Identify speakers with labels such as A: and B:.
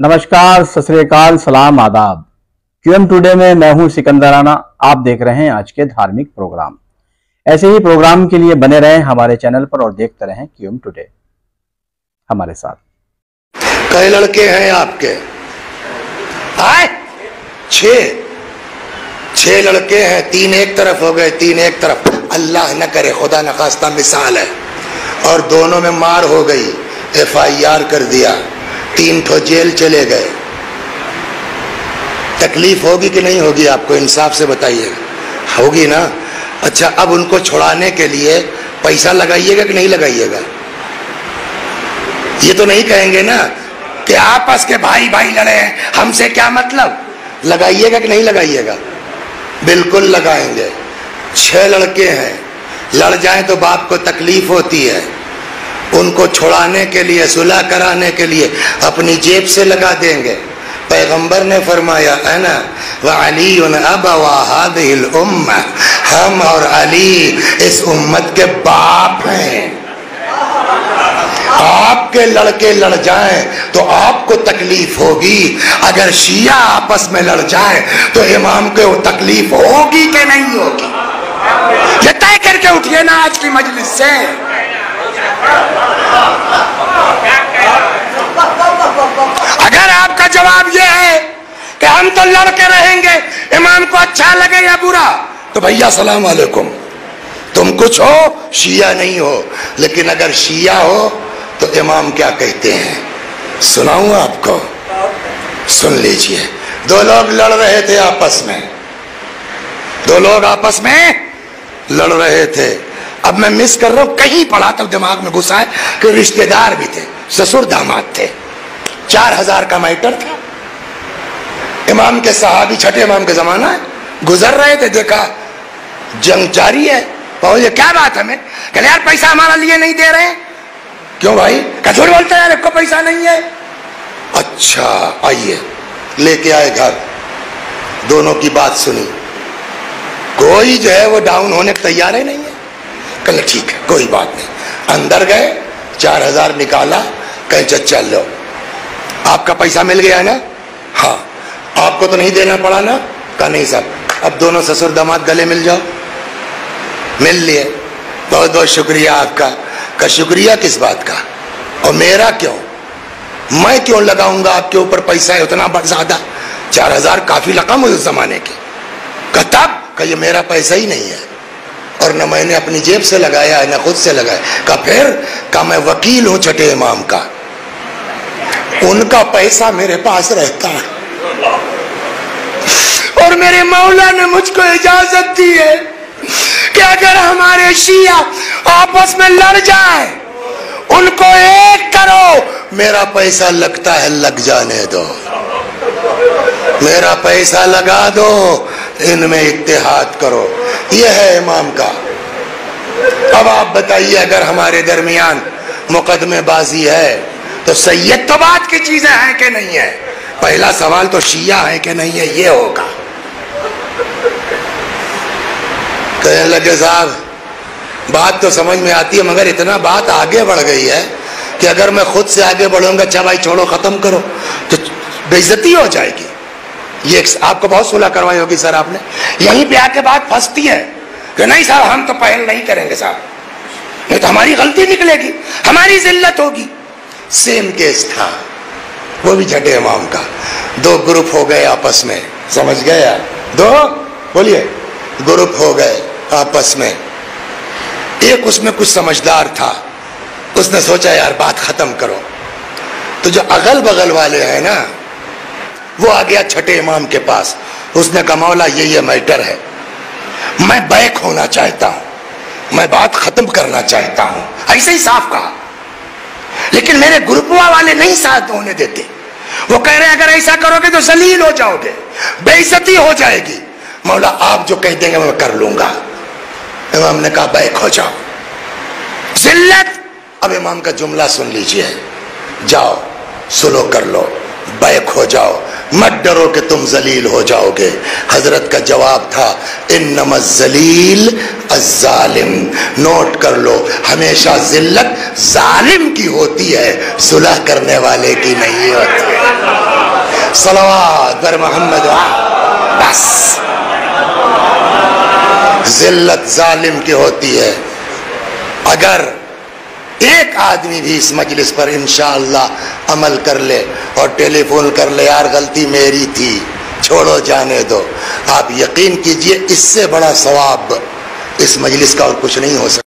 A: नमस्कार, सत श्री अकाल, सलाम, आदाब। क्यूएम टुडे में मैं हूं सिकंदर राणा। आप देख रहे हैं आज के धार्मिक प्रोग्राम। ऐसे ही प्रोग्राम के लिए बने रहें हमारे चैनल पर और देखते रहें क्यूएम टुडे हमारे साथ।
B: कई लड़के हैं आपके? आए 6 लड़के हैं, 3 एक तरफ हो गए, 3 एक तरफ। अल्लाह न करे, खुदा न खास्ता मिसाल है। और दोनों में मार हो गई, FIR कर दिया, 3 ठो जेल चले गए। तकलीफ होगी कि नहीं होगी? आपको इंसाफ से बताइएगा। होगी ना? अच्छा, अब उनको छुड़ाने के लिए पैसा लगाइएगा कि नहीं लगाइएगा? ये तो नहीं कहेंगे ना कि आपस के भाई भाई लड़े हैं, हमसे क्या मतलब? लगाइएगा कि नहीं लगाइएगा? बिल्कुल लगाएंगे। 6 लड़के हैं, लड़ जाएं तो बाप को तकलीफ होती है। उनको छुड़ाने के लिए, सुलह कराने के लिए अपनी जेब से लगा देंगे। पैगंबर ने फरमाया है ना, व अलीयुन अबवा हादिहिल उम्मा, हम और अली इस उम्मत के बाप हैं। आपके लड़के लड़ जाएं तो आपको तकलीफ होगी, अगर शिया आपस में लड़ जाएं तो इमाम को तकलीफ होगी कि नहीं होगी? ये तय करके उठिए ना आज की मजलिस से। अगर आपका जवाब यह है कि हम तो लड़के रहेंगे, इमाम को अच्छा लगे या बुरा, तो भैया सलाम अलैकुम, तुम कुछ हो, शिया नहीं हो। लेकिन अगर शिया हो तो इमाम क्या कहते हैं सुनाऊं आपको? सुन लीजिए। 2 लोग लड़ रहे थे आपस में, 2 लोग आपस में लड़ रहे थे। अब मैं मिस कर रहा हूं, कहीं पढ़ा तब दिमाग में घुसा है कि रिश्तेदार भी थे, ससुर दामाद थे। 4000 का मैटर था। इमाम के सहाबी, छठे इमाम के जमाना है, गुजर रहे थे, देखा जंग जारी है। पहुंचे, क्या बात है? मैं कहले यार पैसा हमारा लिए नहीं दे रहे। क्यों भाई? झूठ बोलते यार, आपको पैसा नहीं है। अच्छा आइए, लेके आए घर, दोनों की बात सुनी। कोई जो है वो डाउन होने को तैयार ही नहीं है। कल ठीक है, कोई बात नहीं। अंदर गए, 4000 निकाला, कहे चचा लो, आपका पैसा मिल गया है ना? हाँ। आपको तो नहीं देना पड़ा ना? कहा नहीं साहब। अब दोनों ससुर दामाद गले मिल जाओ। मिल लिए, बहुत बहुत शुक्रिया आपका। का शुक्रिया किस बात का? और मेरा क्यों? मैं क्यों लगाऊंगा आपके ऊपर पैसा है उतना ज्यादा? 4000 काफी रकम हुई उस जमाने की। तब का ये मेरा पैसा ही नहीं है, और न मैंने अपनी जेब से लगाया है, न खुद से लगाया। का फिर का मैं वकील हूं छठे इमाम का, उनका पैसा मेरे पास रहता है, और मेरे मौला ने मुझको इजाजत दी है कि अगर हमारे शिया आपस में लड़ जाए, उनको एक करो, मेरा पैसा लगता है, लग जाने दो, मेरा पैसा लगा दो, इनमें इत्तेहाद करो। यह है इमाम का। अब आप बताइए, अगर हमारे दरमियान मुकदमेबाजी है तो सैयद तो बात की चीजें हैं कि नहीं है? पहला सवाल तो शिया है कि नहीं है, ये होगा। कहने लगे साहब बात तो समझ में आती है, मगर इतना बात आगे बढ़ गई है कि अगर मैं खुद से आगे बढ़ूंगा, अच्छा भाई छोड़ो, खत्म करो, तो बेइज्जती हो जाएगी। ये आपको बहुत सुलह करवाई होगी सर आपने, यहीं पे आके बात फंसती है कि नहीं साहब हम तो पहल नहीं करेंगे साहब, नहीं तो हमारी गलती निकलेगी, हमारी जिल्लत होगी। सेम केस था, वो भी छठे इमाम का। 2 ग्रुप हो गए आपस में, समझ गए? 2 बोलिए ग्रुप हो गए आपस में। एक उसमें कुछ समझदार था, उसने सोचा यार बात खत्म करो। तो जो अगल बगल वाले हैं ना, वो आ गया छठे इमाम के पास। उसने कहा मौला ये मैटर है, मैं बैक होना चाहता हूं, मैं बात खत्म करना चाहता हूं। ऐसे ही साफ कहा, लेकिन मेरे ग्रुपवा वाले नहीं साथ होने देते। वो कह रहे हैं अगर ऐसा करोगे तो जलील हो जाओगे, बेइज्जती हो जाएगी। मौला आप जो कह देंगे मैं कर लूंगा। इमाम ने कहा बैक हो जाओ, जिल्लत। अब इमाम का जुमला सुन लीजिए, जाओ सुलो कर लो, बैक हो जाओ, मत डरो कि तुम जलील हो जाओगे। हजरत का जवाब था इन्नमज जलील अज़्ज़ालिम। नोट कर लो, हमेशा जिल्लत जालिम की होती है, सुलह करने वाले की नहीं होती। सलवात बर मोहम्मद। बस जिल्लत जालिम की होती है। अगर एक आदमी भी इस मजलिस पर इंशाअल्लाह अमल कर ले और टेलीफोन कर ले, यार गलती मेरी थी, छोड़ो जाने दो, आप यकीन कीजिए इससे बड़ा सवाब इस मजलिस का और कुछ नहीं हो सकता।